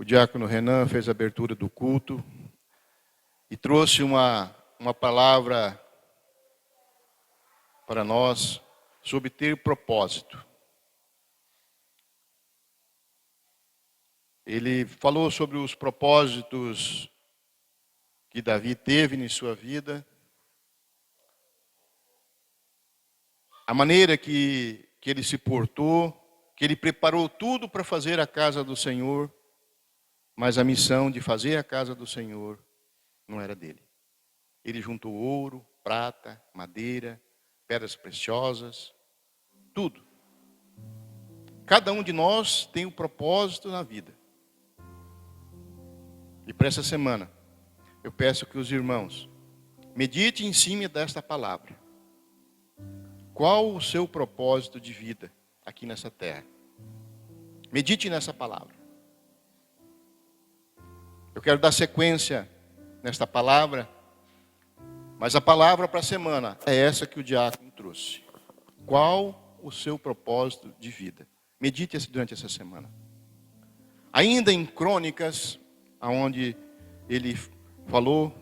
O diácono Renan fez a abertura do culto e trouxe uma palavra para nós sobre ter propósito. Ele falou sobre os propósitos que Davi teve em sua vida, a maneira que ele se portou, que ele preparou tudo para fazer a casa do Senhor, mas a missão de fazer a casa do Senhor não era dele. Ele juntou ouro, prata, madeira, pedras preciosas, tudo. Cada um de nós tem um propósito na vida. E para essa semana, eu peço que os irmãos meditem em cima desta palavra. Qual o seu propósito de vida aqui nessa terra? Medite nessa palavra. Eu quero dar sequência nesta palavra, mas a palavra para a semana é essa que o diácono trouxe. Qual o seu propósito de vida? Medite durante essa semana. Ainda em Crônicas, onde ele falou,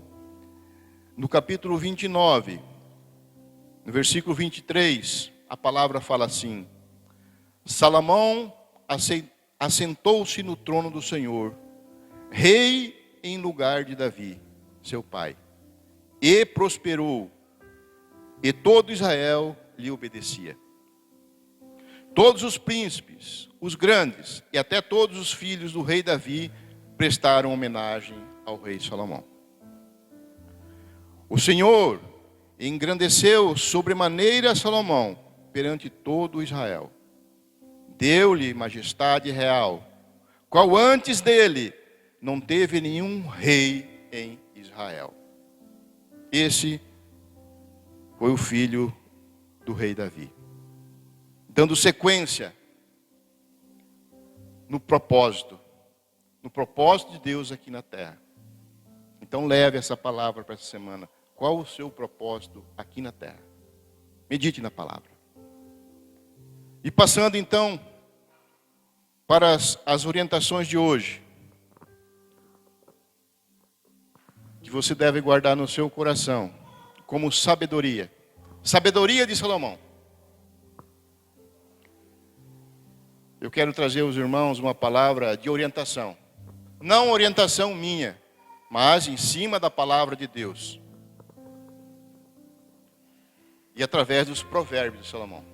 no capítulo 29, no versículo 23, a palavra fala assim: Salomão assentou-se no trono do Senhor, rei em lugar de Davi, seu pai, e prosperou, e todo Israel lhe obedecia. Todos os príncipes, os grandes, e até todos os filhos do rei Davi prestaram homenagem ao rei Salomão. O Senhor engrandeceu sobremaneira Salomão perante todo Israel. Deu-lhe majestade real, qual antes dele não teve nenhum rei em Israel. Esse foi o filho do rei Davi. Dando sequência no propósito de Deus aqui na terra. Então leve essa palavra para essa semana. Qual o seu propósito aqui na terra? Medite na palavra. E passando então para as orientações de hoje, que você deve guardar no seu coração, como sabedoria. Sabedoria de Salomão. Eu quero trazer aos irmãos uma palavra de orientação. Não orientação minha, mas em cima da palavra de Deus. E através dos provérbios de Salomão.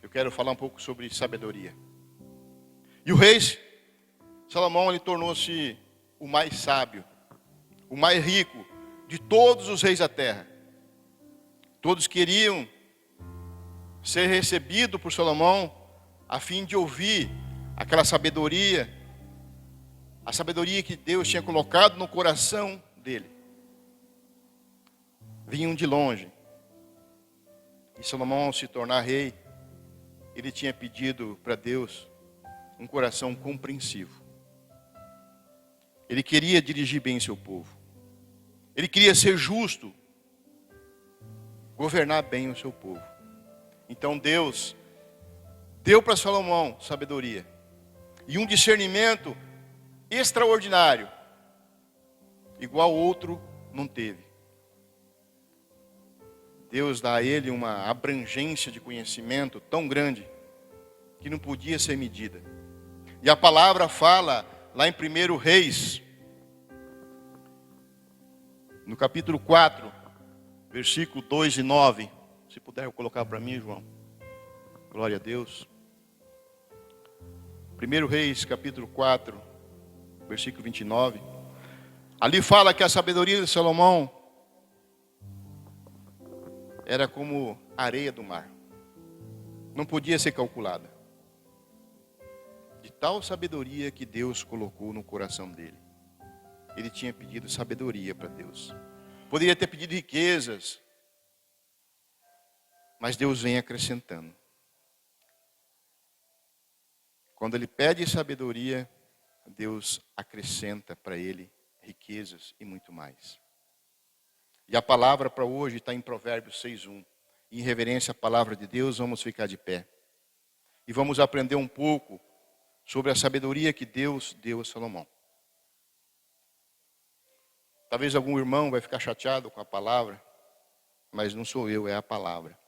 Eu quero falar um pouco sobre sabedoria. E o rei Salomão, ele tornou-se o mais sábio, o mais rico de todos os reis da terra. Todos queriam ser recebidos por Salomão a fim de ouvir aquela sabedoria, a sabedoria que Deus tinha colocado no coração dele. Vinham de longe. E Salomão, ao se tornar rei, ele tinha pedido para Deus um coração compreensivo. Ele queria dirigir bem seu povo. Ele queria ser justo, governar bem o seu povo. Então Deus deu para Salomão sabedoria e um discernimento extraordinário, igual outro não teve. Deus dá a ele uma abrangência de conhecimento tão grande que não podia ser medida. E a palavra fala lá em 1 Reis, no capítulo 4, versículo 2 e 9. Se puder colocar para mim, João. Glória a Deus. 1 Reis, capítulo 4, versículo 29. Ali fala que a sabedoria de Salomão era como a areia do mar. Não podia ser calculada. De tal sabedoria que Deus colocou no coração dele. Ele tinha pedido sabedoria para Deus. Poderia ter pedido riquezas. Mas Deus vem acrescentando. Quando ele pede sabedoria, Deus acrescenta para ele riquezas e muito mais. E a palavra para hoje está em Provérbios 6:1. Em reverência à palavra de Deus, vamos ficar de pé. E vamos aprender um pouco sobre a sabedoria que Deus deu a Salomão. Talvez algum irmão vai ficar chateado com a palavra, mas não sou eu, é a palavra.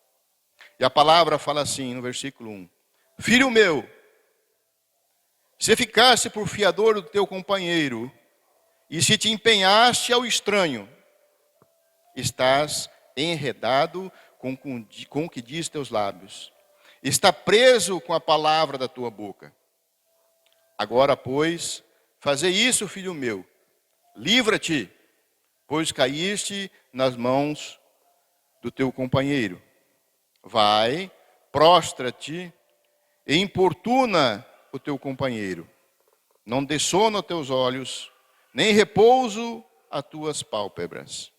E a palavra fala assim no versículo 1: Filho meu, se ficasse por fiador do teu companheiro, e se te empenhaste ao estranho, estás enredado com o que diz teus lábios. Está preso com a palavra da tua boca. Agora, pois, fazei isso, filho meu. Livra-te, pois caíste nas mãos do teu companheiro. Vai, prostra-te e importuna o teu companheiro. Não dê sono aos teus olhos, nem repouso a tuas pálpebras.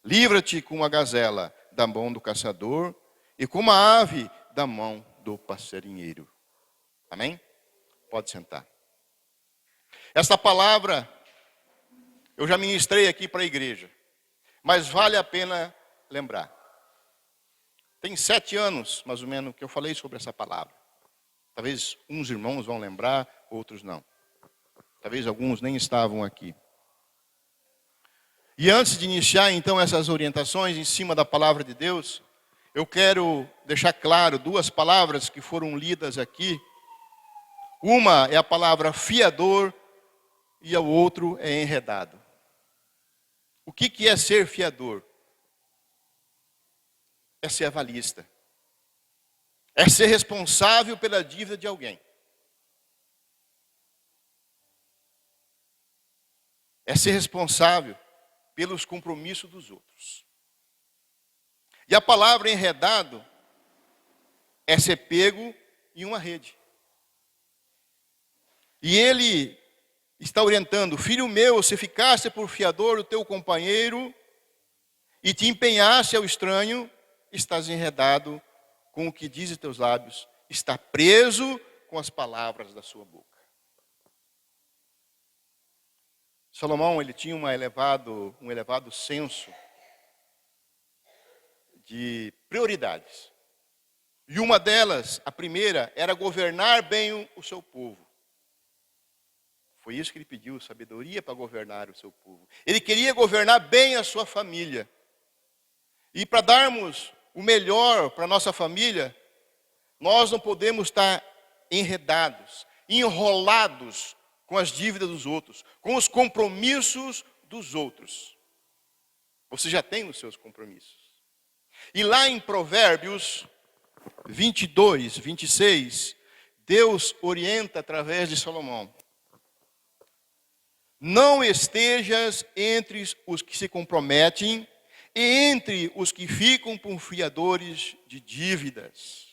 Livra-te como a gazela da mão do caçador e como a ave da mão do passarinheiro. Amém? Pode sentar. Esta palavra eu já ministrei aqui para a igreja, mas vale a pena lembrar. Tem 7 anos, mais ou menos, que eu falei sobre essa palavra. Talvez uns irmãos vão lembrar, outros não. Talvez alguns nem estavam aqui. E antes de iniciar, então, essas orientações em cima da palavra de Deus, eu quero deixar claro 2 palavras que foram lidas aqui. Uma é a palavra fiador e o outro é enredado. O que é ser fiador? É ser avalista. É ser responsável pela dívida de alguém. É ser responsável pelos compromissos dos outros. E a palavra enredado é ser pego em uma rede. E ele está orientando: filho meu, se ficasse por fiador do teu companheiro e te empenhasse ao estranho, estás enredado com o que diz teus lábios, está preso com as palavras da sua boca. Salomão, ele tinha um elevado senso de prioridades. E uma delas, a primeira, era governar bem o seu povo. Foi isso que ele pediu, sabedoria para governar o seu povo. Ele queria governar bem a sua família. E para darmos o melhor para a nossa família, nós não podemos estar enredados, enrolados com as dívidas dos outros, com os compromissos dos outros. Você já tem os seus compromissos. E lá em Provérbios 22, 26, Deus orienta através de Salomão: não estejas entre os que se comprometem e entre os que ficam por fiadores de dívidas.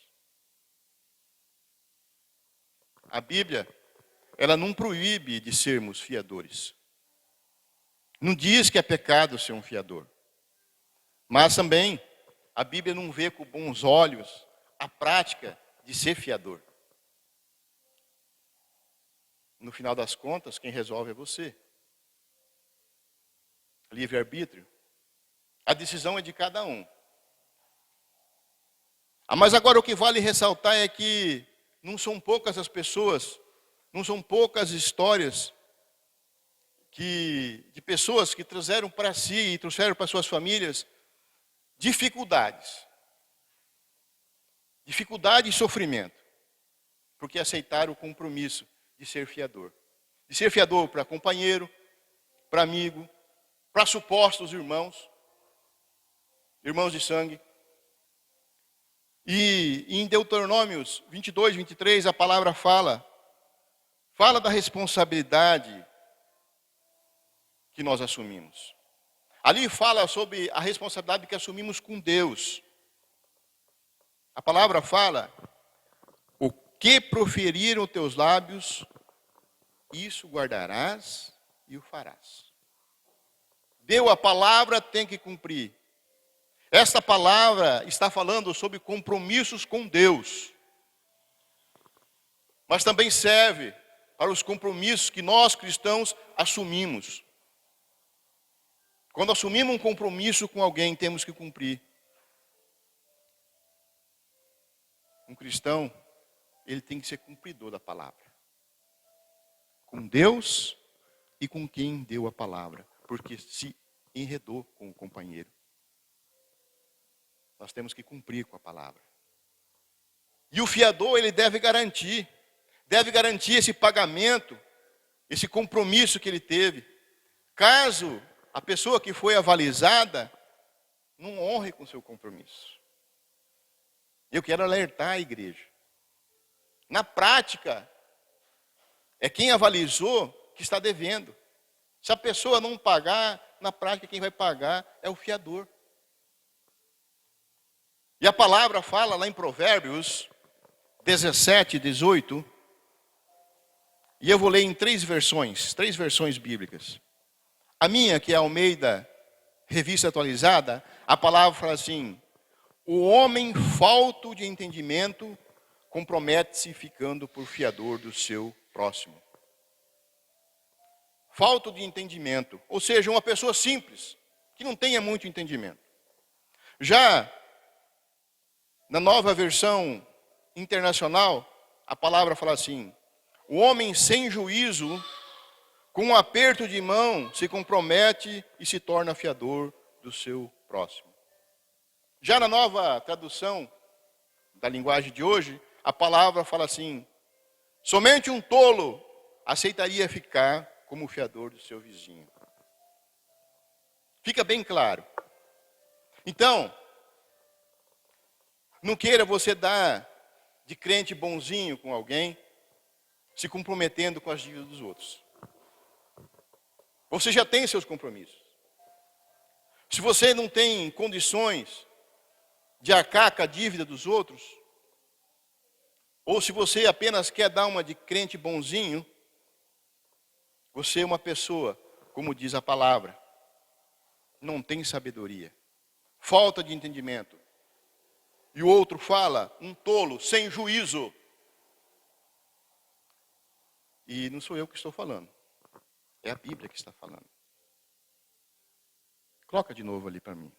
A Bíblia, ela não proíbe de sermos fiadores. Não diz que é pecado ser um fiador. Mas também, a Bíblia não vê com bons olhos a prática de ser fiador. No final das contas, quem resolve é você. Livre-arbítrio. A decisão é de cada um. Mas agora o que vale ressaltar é que não são poucas as pessoas, não são poucas histórias de pessoas que trouxeram para si e trouxeram para suas famílias dificuldades. Dificuldade e sofrimento. Porque aceitaram o compromisso de ser fiador. De ser fiador para companheiro, para amigo, para supostos irmãos de sangue. E em Deuteronômios 22, 23, a palavra fala da responsabilidade que nós assumimos. Ali fala sobre a responsabilidade que assumimos com Deus. A palavra fala: o que proferiram teus lábios, isso guardarás e o farás. Deu a palavra, tem que cumprir. Esta palavra está falando sobre compromissos com Deus. Mas também serve para os compromissos que nós cristãos assumimos. Quando assumimos um compromisso com alguém, temos que cumprir. Um cristão, ele tem que ser cumpridor da palavra. com Deus e com quem deu a palavra, porque se enredou com o companheiro. Nós temos que cumprir com a palavra. E o fiador, ele deve garantir esse pagamento, esse compromisso que ele teve. Caso a pessoa que foi avalizada não honre com seu compromisso. Eu quero alertar a igreja. Na prática, é quem avalizou que está devendo. Se a pessoa não pagar, na prática quem vai pagar é o fiador. E a palavra fala lá em Provérbios 17, 18, e eu vou ler em três versões bíblicas. A minha, que é a Almeida, Revista Atualizada, a palavra fala assim: o homem falto de entendimento compromete-se ficando por fiador do seu próximo. Falta de entendimento, ou seja, uma pessoa simples, que não tenha muito entendimento. Já na nova versão internacional, a palavra fala assim: o homem sem juízo, com um aperto de mão, se compromete e se torna fiador do seu próximo. Já na nova tradução da linguagem de hoje, a palavra fala assim: somente um tolo aceitaria ficar como fiador do seu vizinho. Fica bem claro. Então, não queira você dar de crente bonzinho com alguém, se comprometendo com as dívidas dos outros. Você já tem seus compromissos. Se você não tem condições de arcar com a dívida dos outros, ou se você apenas quer dar uma de crente bonzinho, você é uma pessoa, como diz a palavra, não tem sabedoria, falta de entendimento. E o outro fala, um tolo, sem juízo. E não sou eu que estou falando, é a Bíblia que está falando. Coloca de novo ali para mim,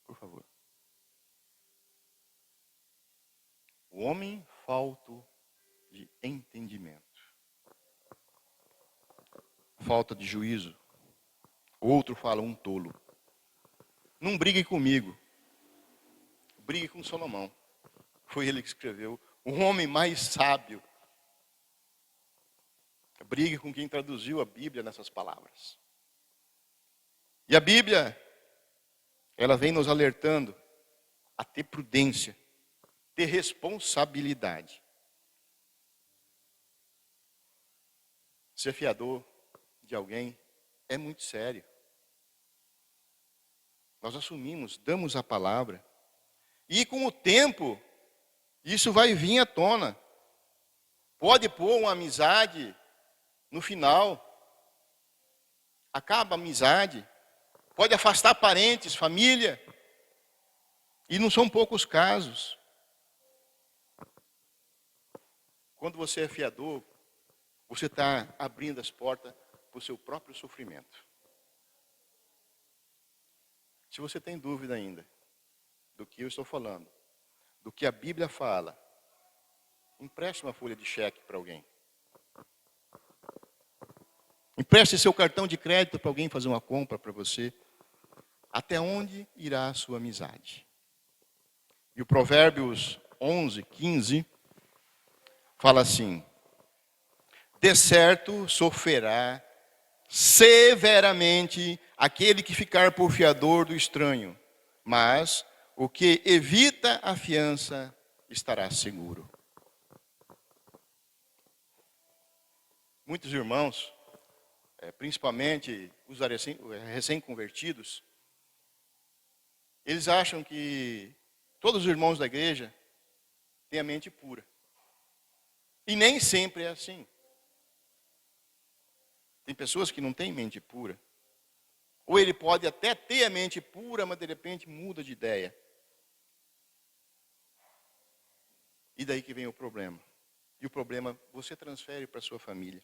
por favor. O homem falto de entendimento, falta de juízo. O outro fala, um tolo. Não brigue comigo, brigue com Salomão. Foi ele que escreveu, o homem mais sábio. Brigue com quem traduziu a Bíblia nessas palavras. E a Bíblia, ela vem nos alertando a ter prudência, ter responsabilidade. Ser fiador de alguém é muito sério. Nós assumimos, damos a palavra, e com o tempo, isso vai vir à tona. Pode pôr uma amizade no final, acaba a amizade, pode afastar parentes, família, e não são poucos casos. Quando você é fiador, você está abrindo as portas para o seu próprio sofrimento. Se você tem dúvida ainda do que eu estou falando, do que a Bíblia fala, empreste uma folha de cheque para alguém. Empreste seu cartão de crédito para alguém fazer uma compra para você. Até onde irá a sua amizade? E o Provérbios 11, 15, fala assim: de certo sofrerá severamente aquele que ficar por fiador do estranho, mas o que evita a fiança estará seguro. Muitos irmãos, principalmente os recém-convertidos, eles acham que todos os irmãos da igreja têm a mente pura. E nem sempre é assim. Tem pessoas que não têm mente pura. Ou ele pode até ter a mente pura, mas de repente muda de ideia. E daí que vem o problema. E o problema você transfere para a sua família.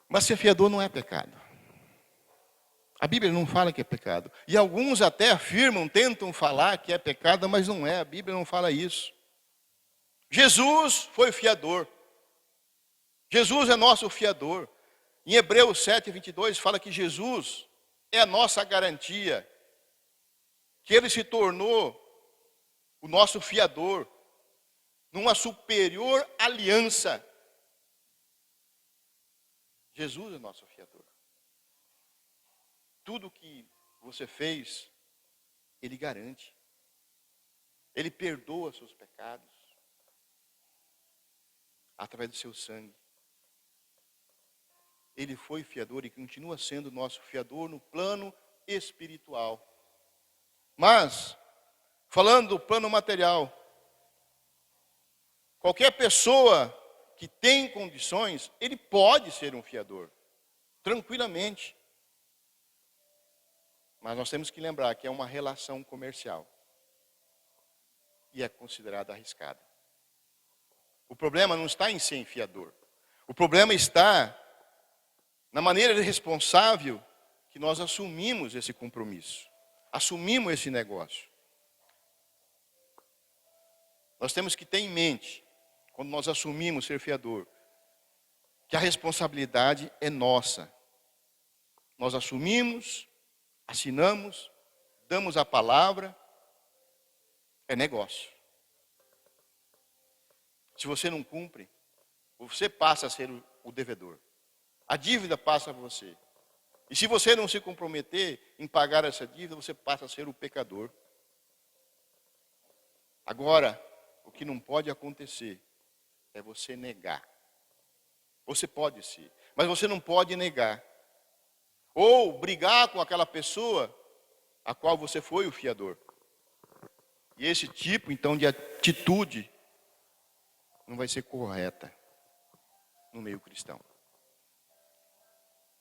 Mas ser fiador não é pecado. A Bíblia não fala que é pecado. E alguns até afirmam, tentam falar que é pecado, mas não é. A Bíblia não fala isso. Jesus foi fiador. Jesus é nosso fiador. Em Hebreus 7:22 fala que Jesus é a nossa garantia, que Ele se tornou o nosso fiador, numa superior aliança. Jesus é nosso fiador. Tudo que você fez, Ele garante. Ele perdoa seus pecados através do seu sangue. Ele foi fiador e continua sendo nosso fiador no plano espiritual. Mas, falando do plano material, qualquer pessoa que tem condições, ele pode ser um fiador, tranquilamente. Mas nós temos que lembrar que é uma relação comercial. E é considerada arriscada. O problema não está em ser fiador. O problema está na maneira irresponsável que nós assumimos esse compromisso. Assumimos esse negócio. Nós temos que ter em mente, quando nós assumimos ser fiador, que a responsabilidade é nossa. Nós assumimos, assinamos, damos a palavra, é negócio. Se você não cumpre, você passa a ser o devedor. A dívida passa a você. E se você não se comprometer em pagar essa dívida, você passa a ser o pecador. Agora, o que não pode acontecer é você negar. Você pode ser, mas você não pode negar. Ou brigar com aquela pessoa a qual você foi o fiador. E esse tipo, então, de atitude não vai ser correta no meio cristão.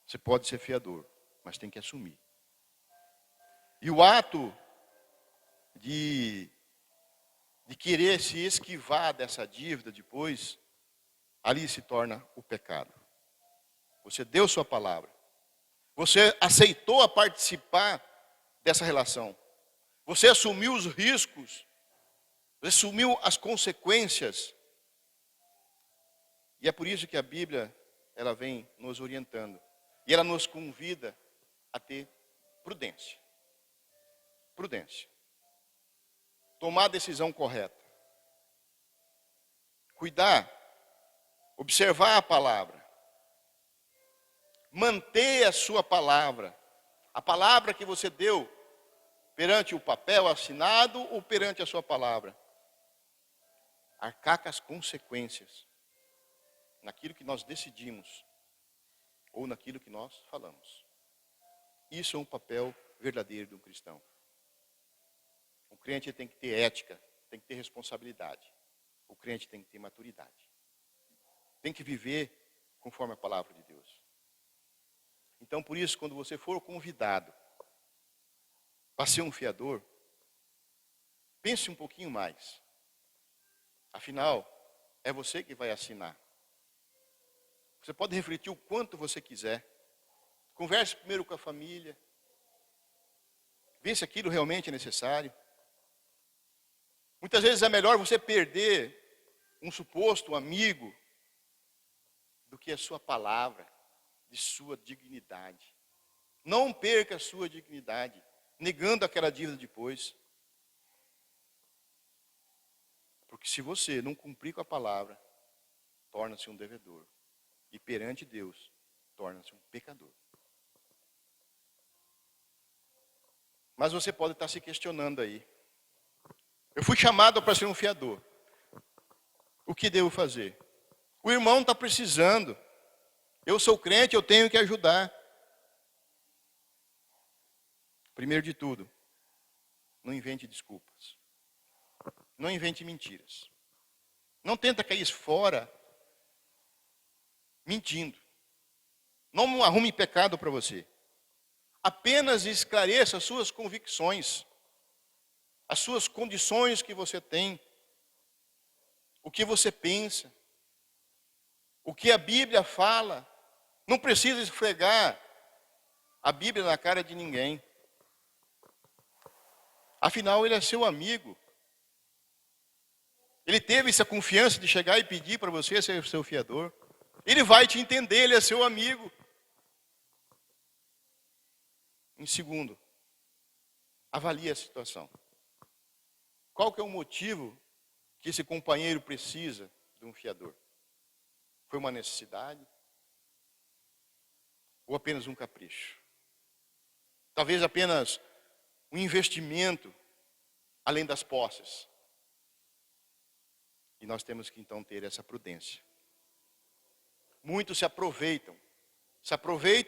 Você pode ser fiador, mas tem que assumir. E o ato de querer se esquivar dessa dívida depois, ali se torna o pecado. Você deu sua palavra. Você aceitou a participar dessa relação. Você assumiu os riscos. Você assumiu as consequências. E é por isso que a Bíblia, ela vem nos orientando. E ela nos convida a ter prudência. Prudência. Tomar a decisão correta. Cuidar. Observar a palavra. Manter a sua palavra. A palavra que você deu perante o papel assinado ou perante a sua palavra. Arcar com as consequências. Naquilo que nós decidimos. Ou naquilo que nós falamos. Isso é um papel verdadeiro de um cristão. O crente tem que ter ética, tem que ter responsabilidade. O crente tem que ter maturidade. Tem que viver conforme a palavra de Deus. Então, por isso, quando você for convidado para ser um fiador, pense um pouquinho mais. Afinal, é você que vai assinar. Você pode refletir o quanto você quiser. Converse primeiro com a família. Vê se aquilo realmente é necessário. Muitas vezes é melhor você perder um suposto amigo do que a sua palavra, de sua dignidade. Não perca a sua dignidade, negando aquela dívida depois. Porque se você não cumprir com a palavra, torna-se um devedor. E perante Deus, torna-se um pecador. Mas você pode estar se questionando aí. Eu fui chamado para ser um fiador. O que devo fazer? O irmão está precisando. Eu sou crente, eu tenho que ajudar. Primeiro de tudo, não invente desculpas. Não invente mentiras. Não tenta cair fora mentindo. Não arrume pecado para você. Apenas esclareça as suas convicções, as suas condições que você tem, o que você pensa, o que a Bíblia fala. Não precisa esfregar a Bíblia na cara de ninguém. Afinal, ele é seu amigo. Ele teve essa confiança de chegar e pedir para você ser seu fiador. Ele vai te entender, ele é seu amigo. Em segundo, avalie a situação. Qual que é o motivo que esse companheiro precisa de um fiador? Foi uma necessidade? Ou apenas um capricho? Talvez apenas um investimento além das posses. E nós temos que então ter essa prudência. Muitos se aproveitam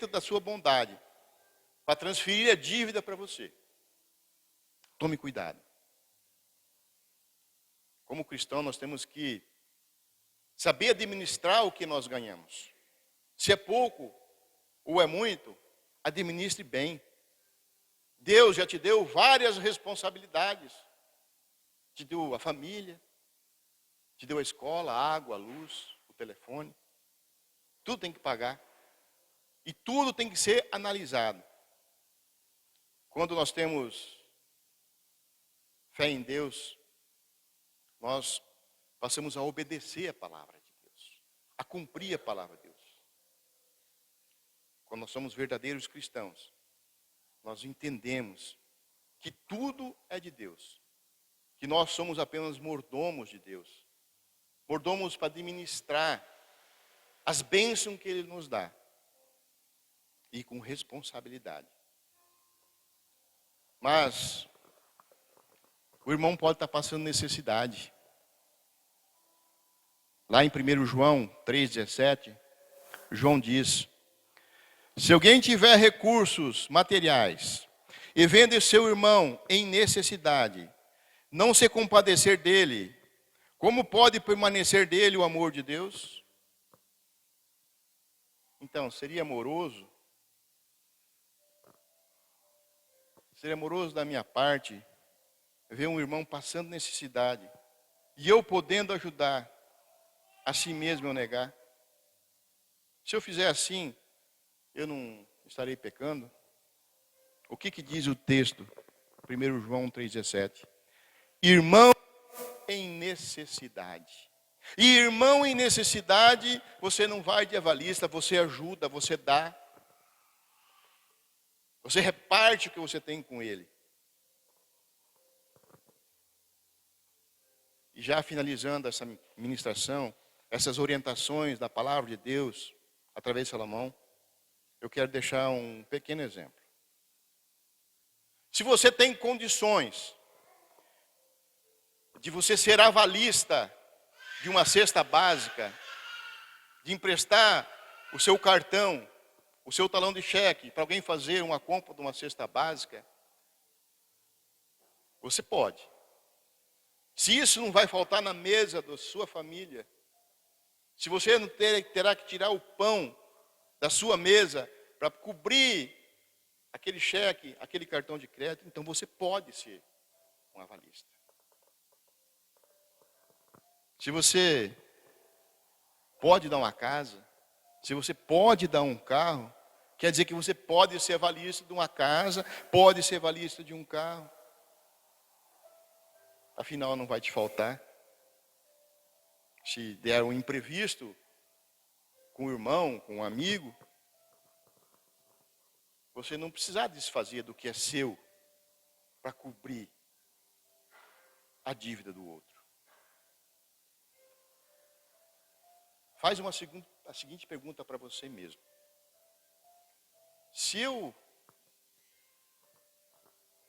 da sua bondade para transferir a dívida para você. Tome cuidado. Como cristão, nós temos que saber administrar o que nós ganhamos. Se é pouco ou é muito, administre bem. Deus já te deu várias responsabilidades. Te deu a família, te deu a escola, a água, a luz, o telefone. Tudo tem que pagar. E tudo tem que ser analisado. Quando nós temos fé em Deus, nós passamos a obedecer a palavra de Deus, a cumprir a palavra de Deus. Quando nós somos verdadeiros cristãos, nós entendemos que tudo é de Deus, que nós somos apenas mordomos de Deus, mordomos para administrar as bênçãos que Ele nos dá, e com responsabilidade. Mas o irmão pode estar passando necessidade. Lá em 1 João 3,17, João diz: se alguém tiver recursos materiais e vende seu irmão em necessidade, não se compadecer dele, como pode permanecer dele o amor de Deus? Então, seria amoroso da minha parte ver um irmão passando necessidade e eu podendo ajudar, assim mesmo eu negar? Se eu fizer assim, eu não estarei pecando? O que diz o texto? 1 João 3,17. Irmão em necessidade. E irmão em necessidade, você não vai de avalista, você ajuda, você dá. Você reparte o que você tem com ele. E já finalizando essa ministração, essas orientações da palavra de Deus, através de Salomão, eu quero deixar um pequeno exemplo. Se você tem condições de você ser avalista de uma cesta básica, de emprestar o seu cartão, o seu talão de cheque para alguém fazer uma compra de uma cesta básica, você pode. Se isso não vai faltar na mesa da sua família, se você não terá que tirar o pão da sua mesa para cobrir aquele cheque, aquele cartão de crédito, então você pode ser um avalista. Se você pode dar uma casa, se você pode dar um carro, quer dizer que você pode ser avalista de uma casa, pode ser avalista de um carro. Afinal, não vai te faltar. Se der um imprevisto com o irmão, com um amigo, você não precisar desfazer do que é seu para cobrir a dívida do outro. Faz a seguinte pergunta para você mesmo. Se eu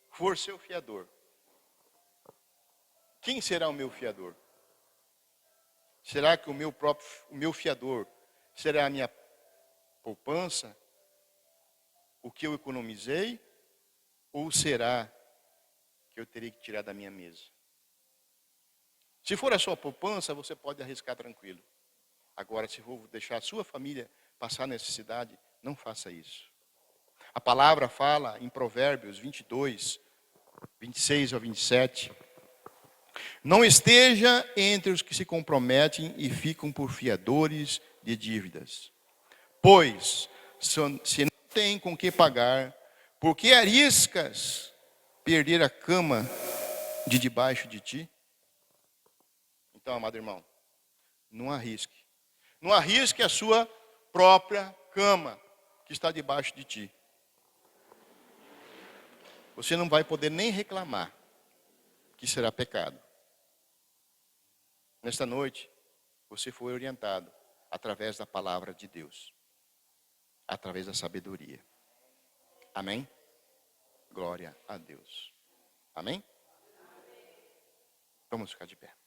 for seu fiador, quem será o meu fiador? Será que o meu fiador será a minha poupança? O que eu economizei? Ou será que eu terei que tirar da minha mesa? Se for a sua poupança, você pode arriscar tranquilo. Agora, se for deixar a sua família passar necessidade, não faça isso. A palavra fala em Provérbios 22, 26 ao 27. Não esteja entre os que se comprometem e ficam por fiadores de dívidas. Pois, se não tem com que pagar, por que arriscas perder a cama de debaixo de ti? Então, amado irmão, não arrisque. Não arrisque a sua própria cama que está debaixo de ti. Você não vai poder nem reclamar que será pecado. Nesta noite, você foi orientado através da palavra de Deus, através da sabedoria. Amém? Glória a Deus. Amém? Vamos ficar de pé.